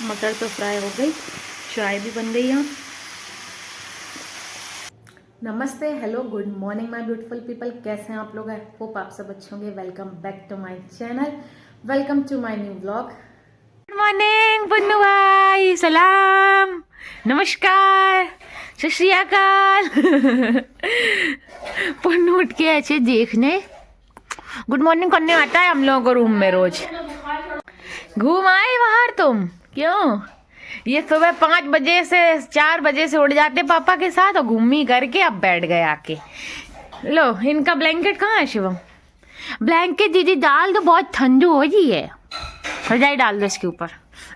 मटर तो फ्राई हो गई, चाय भी बन गई यहाँ। नमस्ते, hello, good morning my beautiful people. कैसे हैं आप लोग? आई होप आप सब अच्छे होंगे। Welcome back to my channel, welcome to my new vlog. Good morning Punnu भाई, सलाम, नमस्कार, सत श्री अकाल। पुन्नू उठ के ऐसे देखने गुड मॉर्निंग करने आता है हम लोगों को रूम में रोज। घूम आए बाहर तुम? क्यों? ये सुबह 5 बजे से 4 बजे से उठ जाते पापा के साथ और घूमी करके अब बैठ गए आके। लो, इनका ब्लैंकेट कहाँ है शिवम? ब्लैंकेट दीदी डाल दो, बहुत ठंडू हो जी है। रजाई डाल दो इसके ऊपर,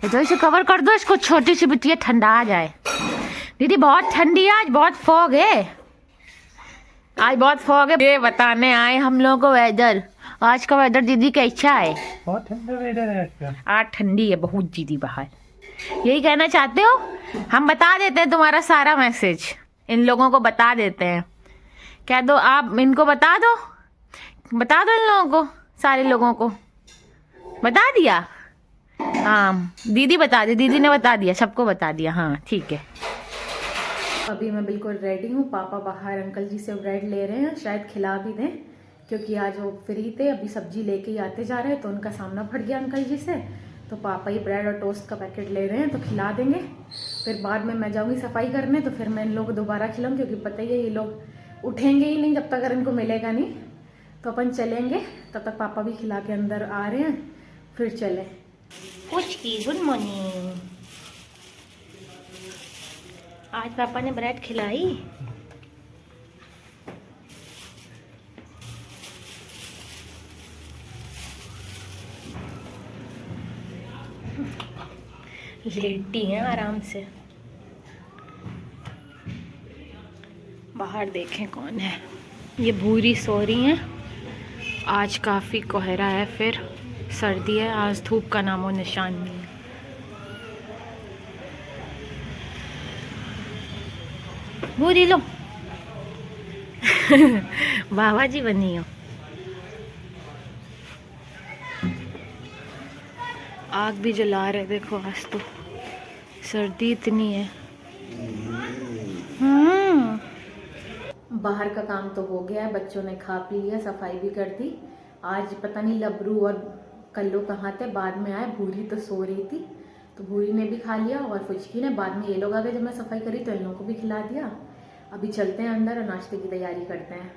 तो इसे कवर कर दो इसको, छोटी सी बिटिया ठंडा आ जाए। दीदी बहुत ठंडी है आज, बहुत फॉग है आज, बहुत फॉग है। ये बताने आए हम लोगों को वेदर, आज का वेदर दीदी कैसा है? बहुत ठंडा वेदर है आज ठंडी है बहुत दीदी बाहर। यही कहना चाहते हो? हम बता देते हैं तुम्हारा सारा मैसेज, इन लोगों को बता देते हैं। कह दो आप इनको, बता दो इन लोगों को, सारे लोगों को बता दिया। हाँ दीदी बता दी, दीदी ने बता दिया, सबको बता दिया। हाँ ठीक है। अभी मैं बिल्कुल रेडी हूँ। पापा बाहर अंकल जी से ब्रेड ले रहे हैं, शायद खिला भी दें क्योंकि आज वो फ्री थे। अभी सब्जी लेके ही आते जा रहे हैं तो उनका सामना फट गया अंकल जी से, तो पापा ही ब्रेड और टोस्ट का पैकेट ले रहे हैं तो खिला देंगे। फिर बाद में मैं जाऊंगी सफाई करने, तो फिर मैं इन लोगों को दोबारा खिलाऊंगी क्योंकि पता ही है ये लोग उठेंगे ही नहीं जब तक अगर इनको मिलेगा नहीं। तो अपन चलेंगे, तब तक पापा भी खिला के अंदर आ रहे हैं, फिर चले। कुछ की गुड मॉर्निंग। आज पापा ने ब्रेड खिलाई। लेटी हैं आराम से। बाहर देखें कौन है। ये भूरी सो रही हैं। आज काफ़ी कोहरा है, फिर सर्दी है, आज धूप का नामो निशान नहीं है। भूरी लो। बाबा जी बनी हो। आग भी जला रहे, देखो आज तो सर्दी इतनी है। बाहर का काम तो हो गया है, बच्चों ने खा पी लिया, सफाई भी कर दी। आज पता नहीं लबरू और कल्लू कहाँ थे, बाद में आए। भूरी तो सो रही थी तो भूरी ने भी खा लिया और फुचकी ने। बाद में ये लोग आ गए जब मैं सफाई करी तो इन लोगों को भी खिला दिया। अभी चलते हैं अंदर और नाश्ते की तैयारी करते हैं।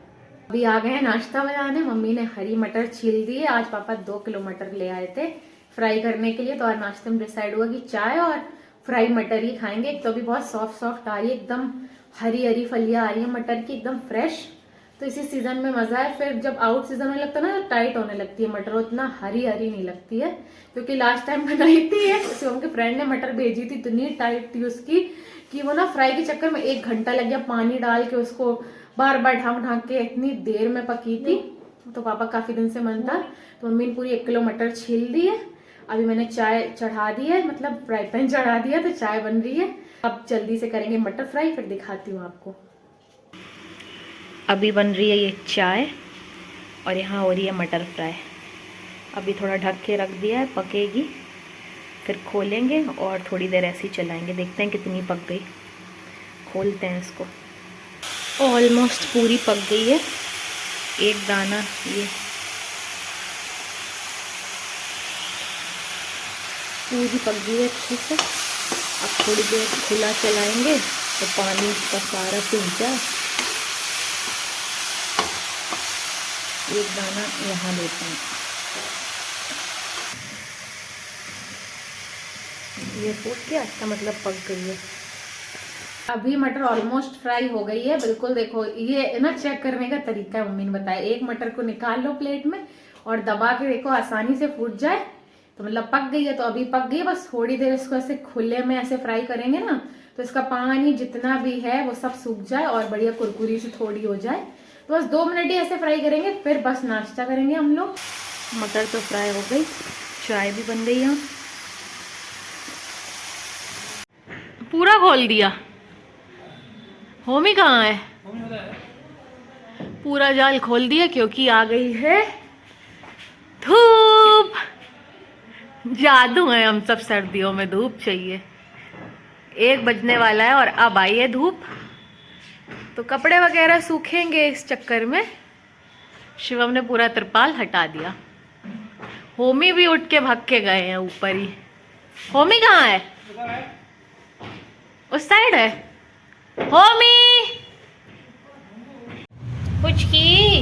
अभी आ गए हैं नाश्ता बनाने। मम्मी ने हरी मटर छील दी है। आज पापा 2 किलो मटर ले आए थे फ्राई करने के लिए, तो आज नाश्ते में डिसाइड हुआ कि चाय और फ्राई मटर ही खाएंगे। एक तो अभी बहुत सॉफ्ट सॉफ्ट आ रही है, एकदम हरी हरी फलियां आ रही है मटर की, एकदम फ्रेश। तो इसी सीजन में मजा है। फिर जब आउट सीजन होने लगता है ना, टाइट होने लगती है मटर, उतना हरी हरी नहीं लगती है। क्योंकि लास्ट टाइम बनाई थी, शिवम के फ्रेंड ने मटर भेजी थी, इतनी टाइट थी उसकी कि वो ना फ्राई के चक्कर में 1 घंटा लग गया। पानी डाल के उसको बार बार ढांक के इतनी देर में पकी थी। तो पापा काफी दिन से मन था, तो मम्मी ने पूरी 1 किलो मटर छील दी है। अभी मैंने चाय चढ़ा दी है, मतलब फ्राई पैन चढ़ा दिया, तो चाय बन रही है। अब जल्दी से करेंगे मटर फ्राई, फिर दिखाती हूँ आपको। अभी बन रही है ये चाय और यहाँ हो रही है मटर फ्राई। अभी थोड़ा ढक के रख दिया है, पकेगी, फिर खोलेंगे और थोड़ी देर ऐसे ही चलाएंगे, देखते हैं कितनी पक गई। खोलते हैं इसको। ऑलमोस्ट पूरी पक गई है, एक दाना ये पूरी पक गई है अच्छे से। अब थोड़ी देर खुला चलाएंगे तो पानी का सारा सूख जाए। एक दाना यहाँ देते हैं, ये फूट गया, इसका मतलब पक गई है। अभी मटर ऑलमोस्ट फ्राई हो गई है बिल्कुल। देखो ये ना चेक करने का तरीका है, मम्मी ने बताया। एक मटर को निकाल लो प्लेट में और दबा के देखो, आसानी से फूट जाए तो मतलब पक गई है। तो अभी पक गई है, बस थोड़ी देर इसको ऐसे खुले में ऐसे फ्राई करेंगे ना, तो इसका पानी जितना भी है वो सब सूख जाए और बढ़िया कुरकुरी सी थोड़ी हो जाए। तो बस 2 मिनट ही ऐसे फ्राई करेंगे, फिर बस नाश्ता करेंगे हम लोग। मटर तो फ्राई हो गई, चाय भी बन गई। यहाँ पूरा खोल दिया। होमी कहाँ है? पूरा जाल खोल दिया क्योंकि आ गई है धूप। जादू है, हम सब सर्दियों में धूप चाहिए। 1 बजने वाला है और अब आई है धूप, तो कपड़े वगैरह सूखेंगे। इस चक्कर में शिवम ने पूरा तिरपाल हटा दिया। होमी भी उठ के भाग के गए हैं ऊपर ही। होमी कहाँ है? उस साइड है होमी। कुछ की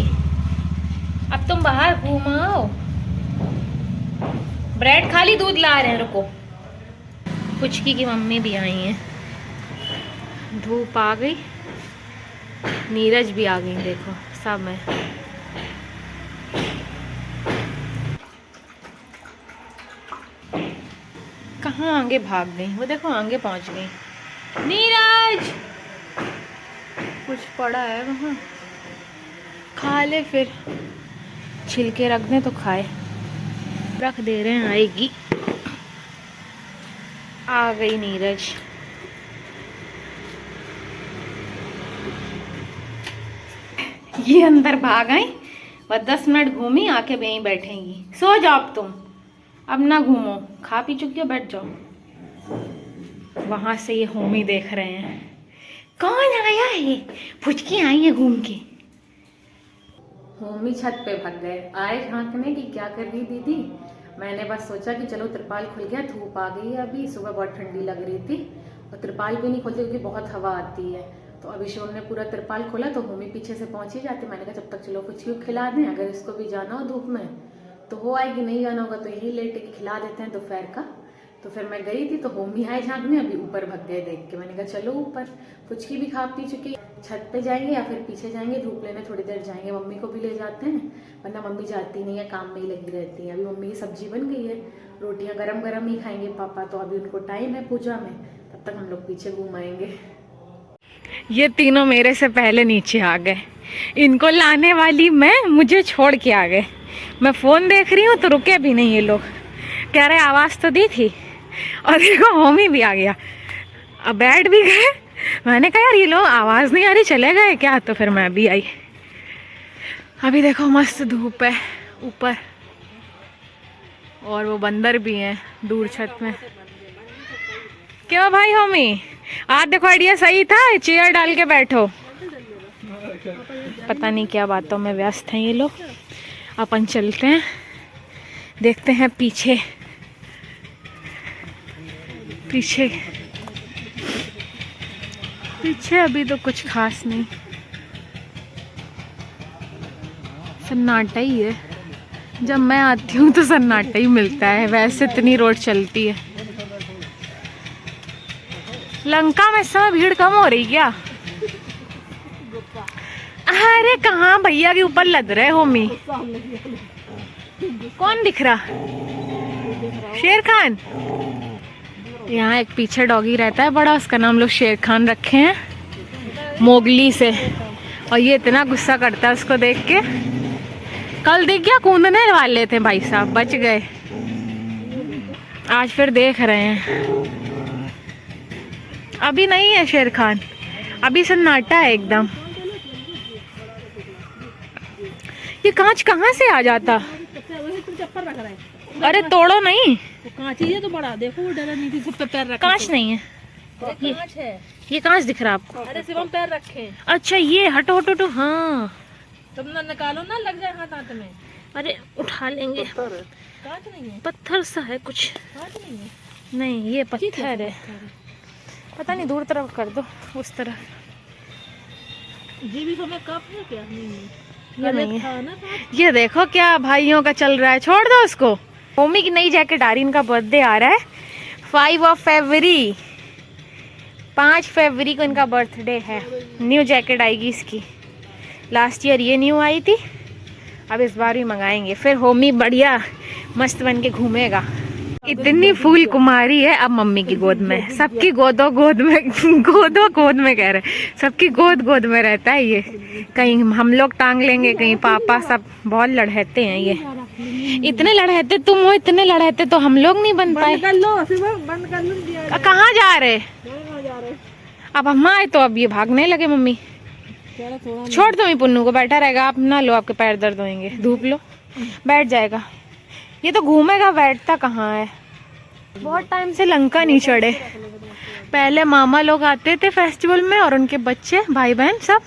अब तुम बाहर घूमाओ। ब्रेड खाली, दूध ला रहे हैं, रुको। पुचकी की मम्मी भी आई हैं। धूप आ गई, नीरज भी आ गई, देखो सब में। कहाँ आगे भाग गई वो, देखो आगे पहुंच गई। नीरज कुछ पड़ा है वहाँ, खा ले, फिर छिलके रख दें तो खाए। रख दे रहे हैं, आएगी। आ गई नीरज। ये अंदर भाग आई और 10 मिनट घूमी, आके वहीं बैठेंगी। सो जाओ अब तुम, अब ना घूमो, खा पी चुकी हो, बैठ जाओ। वहां से ये होमी देख रहे हैं, कौन आया है? फुचकी आई है घूम के। होमी छत पे भाग गए, आए झांकने की क्या कर रही दीदी। मैंने बस सोचा कि चलो तिरपाल खुल गया, धूप आ गई है। अभी सुबह बहुत ठंडी लग रही थी और तिरपाल भी नहीं खोलती क्योंकि बहुत हवा आती है। तो अभी शिवम ने पूरा तिरपाल खोला तो होमी पीछे से पहुंच ही जाती। मैंने कहा जब तक चलो कुछ ही खिला दें, अगर इसको भी जाना हो धूप में तो हो आएगी, नहीं जाना होगा तो यही लेट के खिला देते हैं दोपहर का। तो फिर मैं गई थी तो होमी आए झांकने, अभी ऊपर भग गए देख के। मैंने कहा चलो ऊपर, फुचकी भी खा पी चुकी, छत पे जाएंगे या फिर पीछे जाएंगे धूप लेने, थोड़ी देर जाएंगे। मम्मी को भी ले जाते हैं, वरना मम्मी जाती नहीं है, काम में ही लगी रहती है। अभी मम्मी की सब्जी बन गई है, रोटियां गरम गरम ही खाएंगे पापा, तो अभी उनको टाइम है पूजा में, तब तक हम लोग पीछे घूम आएंगे। ये तीनों मेरे से पहले नीचे आ गए, इनको लाने वाली मैं, मुझे छोड़ के आ गए। मैं फोन देख रही हूँ तो रुके भी नहीं ये लोग, कह रहे आवाज तो दी थी। और देखो होमी भी आ गया, अब बैठ भी गए। मैंने कहा यार ये लोग आवाज नहीं आ रही, चले गए क्या? तो फिर मैं भी आई। अभी देखो मस्त धूप है ऊपर, और वो बंदर भी हैं दूर छत में। क्यों भाई होमी, आज देखो आइडिया सही था, चेयर डाल के बैठो। पता नहीं क्या बातों में व्यस्त हैं ये लोग। अपन चलते हैं, देखते हैं पीछे पीछे पीछे। अभी तो कुछ खास नहीं, सन्नाटा ही है। जब मैं आती हूँ तो सन्नाटा ही मिलता है, वैसे इतनी रोड चलती है। लंका में इस समय भीड़ कम हो रही क्या? अरे कहाँ भैया के ऊपर लद रहे होमी। कौन दिख रहा? शेर खान। यहाँ एक पीछे डॉगी रहता है बड़ा, उसका नाम लोग शेर खान रखे हैं, मोगली से। और ये इतना गुस्सा करता है उसको देख के। कल दिख गया, कूदने वाले थे भाई साहब, बच गए। आज फिर देख रहे हैं। अभी नहीं है शेर खान, अभी सन्नाटा है एकदम। ये कांच कहाँ से आ जाता? अरे तोड़ो नहीं, कांच ही है तो बड़ा, देखो डरा नहीं थी, सब पे पैर रखा। कांच नहीं है, कांच है। ये कांच दिख रहा आपको? अरे शिवम पैर रखे। अच्छा ये हटो हटो हटो। हाँ तुम ना निकालो ना, लग जाए हाथ में। अरे उठा लेंगे। कांच नहीं है, पत्थर सा है कुछ। कांच नहीं है। नहीं ये पत्थर है, पता नहीं, दूर तरफ कर दो, उस तरफ। ये भी हमें कप है क्या? नहीं ये नहीं था है। ना कांच। ये देखो क्या भाइयों का चल रहा है, छोड़ दो उसको। होमी की नई जैकेट आ रही, इनका बर्थडे आ रहा है 5 फरवरी। 5 फरवरी को इनका बर्थडे है। न्यू जैकेट आएगी इसकी। लास्ट ईयर ये न्यू आई थी, अब इस बार भी मंगाएंगे। फिर होमी बढ़िया मस्त बन के घूमेगा। इतनी फूल कुमारी है अब मम्मी की गोद में, सबकी गोदो गोद में कह रहे, सबकी गोद में रहता है ये। कहीं हम लोग टांग लेंगे, कहीं पापा, सब बहुत लड़हते हैं ये। इतने लड़हते तुम हो, इतने लड़हते तो हम लोग नहीं बन पाए। बंद कर लो। कहाँ जा रहे? अब हम आए तो अब ये भागने लगे। मम्मी छोड़ दो, पुन्नू को बैठा रहेगा, आप ना लो, आपके पैर दर्द होंगे। धूप लो, बैठ जाएगा। ये तो घूमेगा, बैठता कहाँ है। बहुत टाइम से लंका नहीं चढ़े। पहले मामा लोग आते थे फेस्टिवल में और उनके बच्चे भाई बहन सब,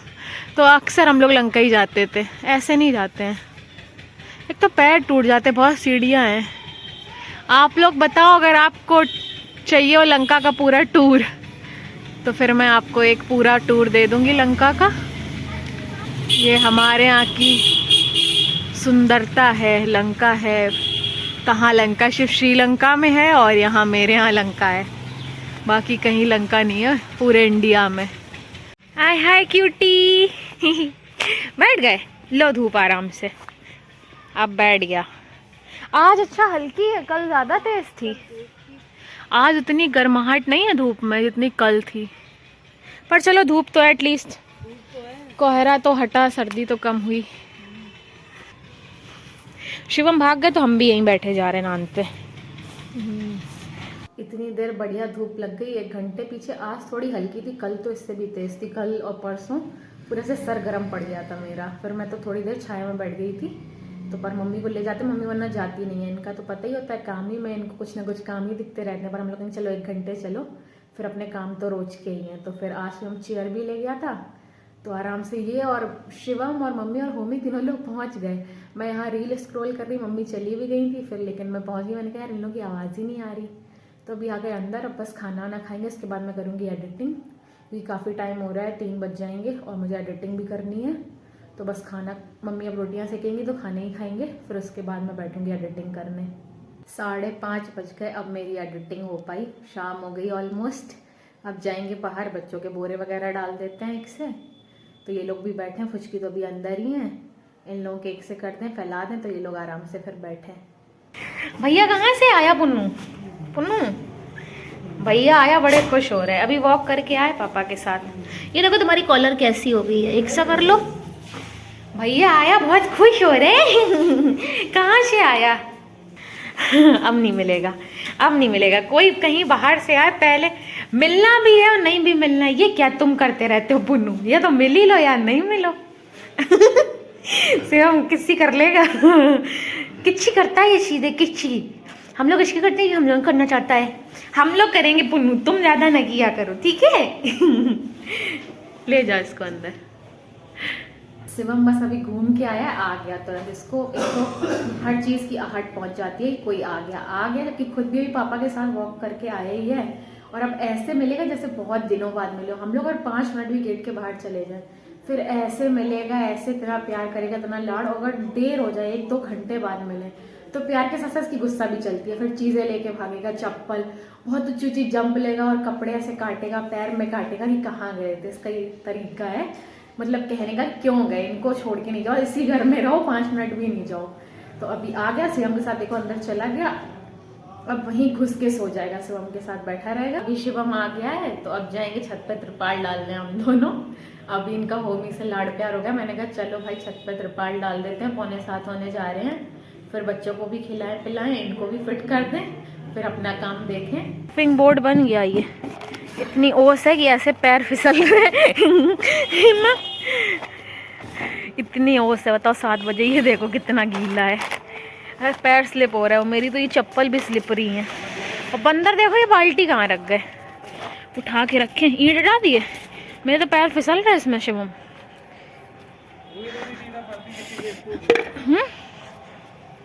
तो अक्सर हम लोग लंका ही जाते थे, ऐसे नहीं जाते हैं। एक तो पैर टूट जाते, बहुत सीढ़ियाँ हैं। आप लोग बताओ, अगर आपको चाहिए हो लंका का पूरा टूर तो फिर मैं आपको एक पूरा टूर दे दूंगी लंका का। ये हमारे यहाँ की सुंदरता है, लंका है। कहाँ लंका, सिर्फ श्रीलंका में है और यहाँ मेरे यहाँ लंका है, बाकी कहीं लंका नहीं है पूरे इंडिया में। हाय हाय क्यूटी बैठ गए, लो धूप आराम से, अब बैठ गया। आज अच्छा हल्की है, कल ज़्यादा तेज थी। आज उतनी गर्माहट नहीं है धूप में जितनी कल थी, पर चलो धूप तो एटलीस्ट, कोहरा तो हटा, सर्दी तो कम हुई। शिवम भाग गए तो हम भी यहीं बैठे जा रहे नान पे। इतनी देर बढ़िया धूप लग गई, 1 घंटे पीछे। आज थोड़ी हल्की थी, कल तो इससे भी तेज थी। कल और परसों पूरे से सर गर्म पड़ गया था मेरा। फिर मैं तो थोड़ी देर छाया में बैठ गई थी, तो पर मम्मी को ले जाते, मम्मी वरना जाती नहीं है। इनका तो पता ही होता है काम ही में, इनको कुछ ना कुछ काम ही दिखते रहते हैं। पर हम लोग कहेंगे चलो 1 घंटे चलो, फिर अपने काम तो रोज के ही हैं। तो फिर आज हम चेयर भी ले गया था, तो आराम से ये और शिवम और मम्मी और होमी तीनों लोग पहुंच गए। मैं यहाँ रील स्क्रॉल कर रही, मम्मी चली भी गई थी फिर, लेकिन मैं पहुंच गई। मैंने कहा यार इन लोगों की आवाज़ ही नहीं आ रही, तो अभी आ गए अंदर। अब बस खाना वाना खाएंगे, इसके बाद मैं करूँगी एडिटिंग, क्योंकि काफ़ी टाइम हो रहा है, 3 बज जाएंगे और मुझे एडिटिंग भी करनी है। तो बस खाना, मम्मी अब रोटियां सेकेंगी तो खाने ही खाएंगे, फिर उसके बाद मैं बैठूंगी एडिटिंग करने। 5:30 बज गए, अब मेरी एडिटिंग हो पाई। शाम हो गई ऑलमोस्ट। अब जाएंगे बाहर, बच्चों के बोरे वगैरह डाल देते हैं एक से। तो ये लोग भी बैठे हैं, फुचकी तो अभी अंदर ही हैं, इन लोगों के एक से कर दें, फैला दें, तो ये लोग आराम से फिर बैठे। भैया कहाँ से आया? पुन्नू पुन्नू भैया आया, बड़े खुश हो रहे हैं। अभी वॉक करके आए पापा के साथ। ये देखो तुम्हारी कॉलर कैसी हो गई है, एक सा कर लो। भैया आया, बहुत खुश हो रहे हैं। कहाँ से आया? अब नहीं मिलेगा, अब नहीं मिलेगा कोई। कहीं बाहर से आए, पहले मिलना भी है और नहीं भी मिलना है। ये क्या तुम करते रहते हो पुन्नू, ये तो मिल ही लो यार, नहीं मिलो। से हम किसी कर लेगा। किच्ची करता है ये सीधे, किच्ची। हम लोग इसकी करते हैं, हम लोग करना चाहता है, हम लोग करेंगे पुन्नू, तुम ज्यादा न किया करो, ठीक है? ले जाओ इसको अंदर। शिवम बस अभी घूम के आया, आ गया। तो इसको हर चीज़ की आहट पहुंच जाती है, कोई आ गया, जबकि खुद भी पापा के साथ वॉक करके आया ही है। और अब ऐसे मिलेगा जैसे बहुत दिनों बाद मिले हो। हम लोग अगर 5 मिनट भी गेट के बाहर चले जाए, फिर ऐसे मिलेगा, ऐसे इतना प्यार करेगा, इतना लाड़। अगर देर हो जाए, 1-2 घंटे बाद मिले, तो प्यार के साथ साथ इसकी गुस्सा भी चलती है। फिर चीज़ें लेके भागेगा, चप्पल, बहुत ऊंची ऊंची जंप लेगा और कपड़े ऐसे काटेगा, पैर में काटेगा कि कहाँ गए थे। इसका ये तरीका है, मतलब कहने का, क्यों गए, इनको छोड़ के नहीं जाओ, इसी घर में रहो, 5 मिनट भी नहीं जाओ। तो अभी आ गया, शिवम के साथ देखो अंदर चला गया। अब वहीं घुस के सो जाएगा, शिवम के साथ बैठा रहेगा। अभी शिवम आ गया है, तो अब जाएंगे छत पे त्रिपाल डालने हम दोनों। अभी इनका होमी से लाड़ प्यार हो गया, मैंने कहा चलो भाई छत पे त्रिपाल डाल देते हैं, 6:45 होने जा रहे हैं। फिर बच्चों को भी खिलाएं पिलाएं, इनको भी फिट कर दें, फिर अपना काम देखें। स्विंग बोर्ड बन गया ये, इतनी ओस है कि ऐसे पैर फिसल रहे ना, इतनी ओस है। बताओ 7 बजे, ये देखो कितना गीला है, अरे पैर स्लिप हो रहा है। मेरी तो ये चप्पल भी स्लिपरी है। और बंदर देखो, ये बाल्टी कहाँ रख गए, उठा के रखे, ईंट हटा दिए। मेरे तो पैर फिसल रहा है इसमें शिवम।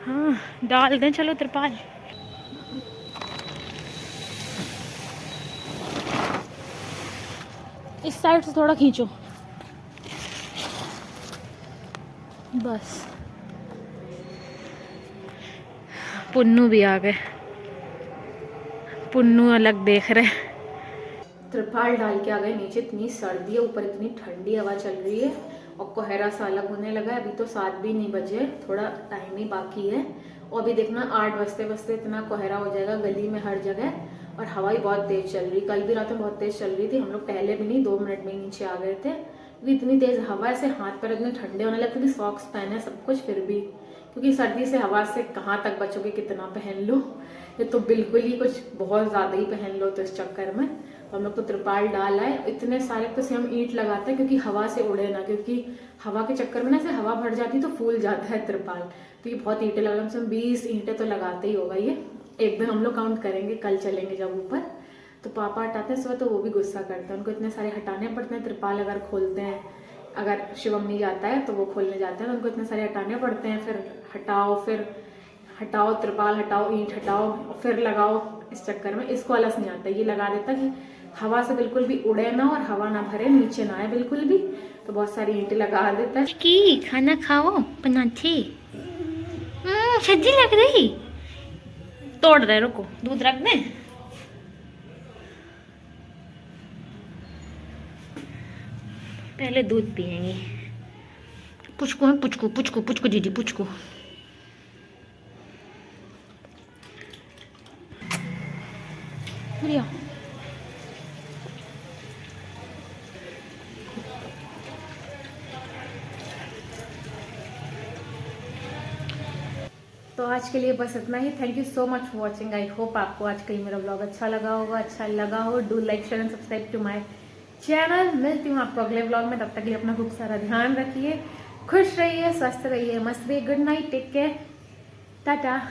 हाँ डाल दें, चलो त्रिपाल। इस साइड से थोड़ा खींचो, बस। पुन्नू भी आ गए, पुन्नू अलग देख रहे। त्रिपाल डाल के आ गए नीचे। इतनी सर्दी है, ऊपर इतनी ठंडी हवा चल रही है और कोहरा सा अलग होने लगा है। अभी तो 7 भी नहीं बजे, थोड़ा टाइम ही बाकी है। और अभी देखना 8 बजते बजते इतना कोहरा हो जाएगा गली में हर जगह। और हवा ही बहुत तेज चल रही, कल भी रात में बहुत तेज चल रही थी। हम लोग टहले भी नहीं, 2 मिनट में नीचे आ गए थे, क्योंकि इतनी तेज हवा, ऐसे हाथ पैर इतने ठंडे होने लगते थे। सॉक्स पहने सब कुछ, फिर भी क्योंकि सर्दी से हवा से कहाँ तक बचोगे, कितना पहन लो। ये तो बिल्कुल ही कुछ बहुत ज़्यादा ही पहन लो तो इस चक्कर में। तो हम लोग तो त्रिपाल डाला है, इतने सारे तो से हम ईंट लगाते हैं क्योंकि हवा से उड़े ना, क्योंकि हवा के चक्कर में ना ऐसे हवा भर जाती तो फूल जाता है त्रिपाल। तो ये बहुत ईंटें लगा, हम 20 ईंटें तो लगाते ही होगा ये। एक दिन हम लोग काउंट करेंगे, कल चलेंगे जब ऊपर। तो पापा हटाते हैं सुबह तो वो भी गुस्सा करते हैं, उनको इतने सारे हटाने पड़ते हैं। त्रिपाल अगर खोलते हैं, अगर शिवम नहीं जाता है तो वो खोलने जाते हैं, तो उनको इतने सारे हटाने पड़ते हैं। फिर हटाओ त्रिपाल, हटाओ ईंट, हटाओ फिर लगाओ। इस चक्कर में इसको आलस नहीं आता, ये लगा देता कि हवा से बिल्कुल भी उड़े ना और हवा ना भरे, नीचे ना आए बिल्कुल भी। तो बहुत सारी ईंटें लगा देता है। की खाना खाओ पनाथे। सब्जी लग रही, तोड़ रहे, रुको दूध रख दे। पहले दूध पियेंगे। पुचकू है, पुचकू पुचकू पुचकू दीदी पुचकू। बढ़िया। तो आज के लिए बस इतना ही। Thank you so much for watching. I hope आपको आज का ये मेरा ब्लॉग अच्छा लगा होगा। अच्छा लगा हो do like share and subscribe to my channel. मिलती हूँ आपको अगले ब्लॉग में, तब तक के लिए अपना खूब सारा ध्यान रखिए, खुश रहिए, स्वस्थ रहिए, मस्त रहिए। Good night, take care, Tata.